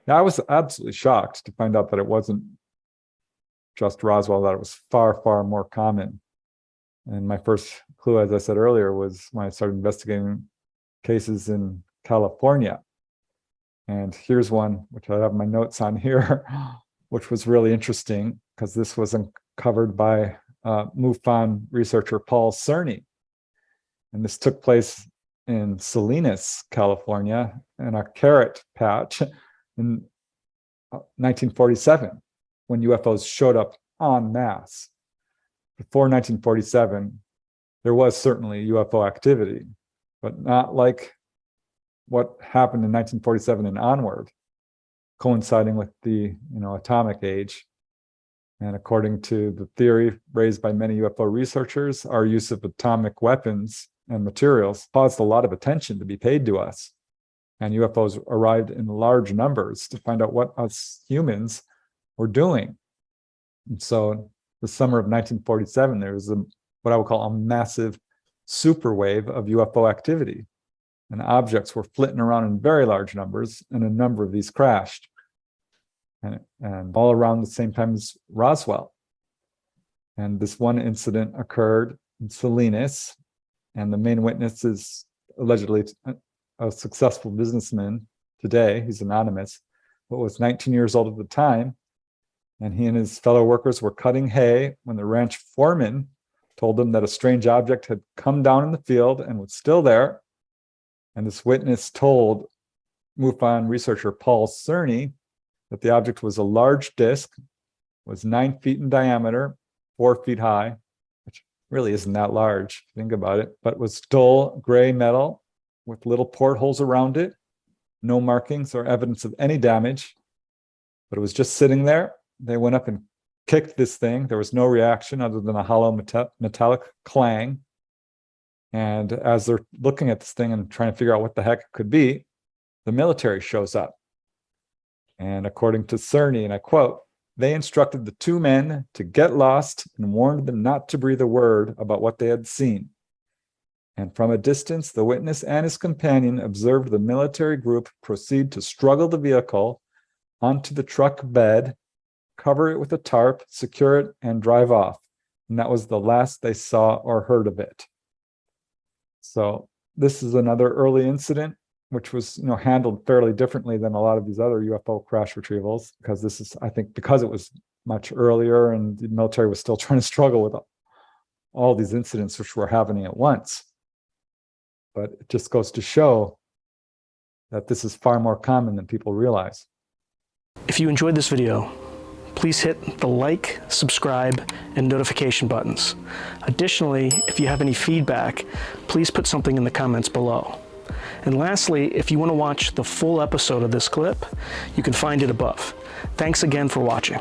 I was absolutely shocked to find out that it wasn't just Roswell, that it was far, far more common. And my first clue, as I said earlier, was when I started investigating cases in California. And here's one, which I have my notes on here, which was really interesting because this was uncovered by MUFON researcher Paul Cerny. And this took place in Salinas, California, in a carrot patch in 1947, when UFOs showed up en masse. Before 1947, there was certainly UFO activity, but not like what happened in 1947 and onward, coinciding with the atomic age. And according to the theory raised by many UFO researchers, our use of atomic weapons and materials caused a lot of attention to be paid to us. And UFOs arrived in large numbers to find out what us humans were doing. And so the summer of 1947, there was what I would call a massive superwave of UFO activity. And objects were flitting around in very large numbers, and a number of these crashed. And all around the same time as Roswell. And this one incident occurred in Salinas, and the main witness is allegedly a successful businessman today. He's anonymous, but was 19 years old at the time. And he and his fellow workers were cutting hay when the ranch foreman told them that a strange object had come down in the field and was still there. And this witness told MUFON researcher Paul Cerny that the object was a large disc, was 9 feet in diameter, 4 feet high, which really isn't that large, if you think about it, but was dull gray metal with little portholes around it, no markings or evidence of any damage, but it was just sitting there. They went up and kicked this thing. There was no reaction other than a hollow metallic clang. And as they're looking at this thing and trying to figure out what the heck it could be, the military shows up. And according to Cerny, and I quote, "They instructed the 2 men to get lost and warned them not to breathe a word about what they had seen. And from a distance, the witness and his companion observed the military group proceed to struggle the vehicle onto the truck bed, cover it with a tarp, secure it, and drive off. And that was the last they saw or heard of it." So this is another early incident, which was handled fairly differently than a lot of these other UFO crash retrievals, because this is, I think, because it was much earlier and the military was still trying to struggle with all these incidents which were happening at once. But it just goes to show that this is far more common than people realize. If you enjoyed this video, please hit the like, subscribe, and notification buttons. Additionally, if you have any feedback, please put something in the comments below. And lastly, if you want to watch the full episode of this clip, you can find it above. Thanks again for watching.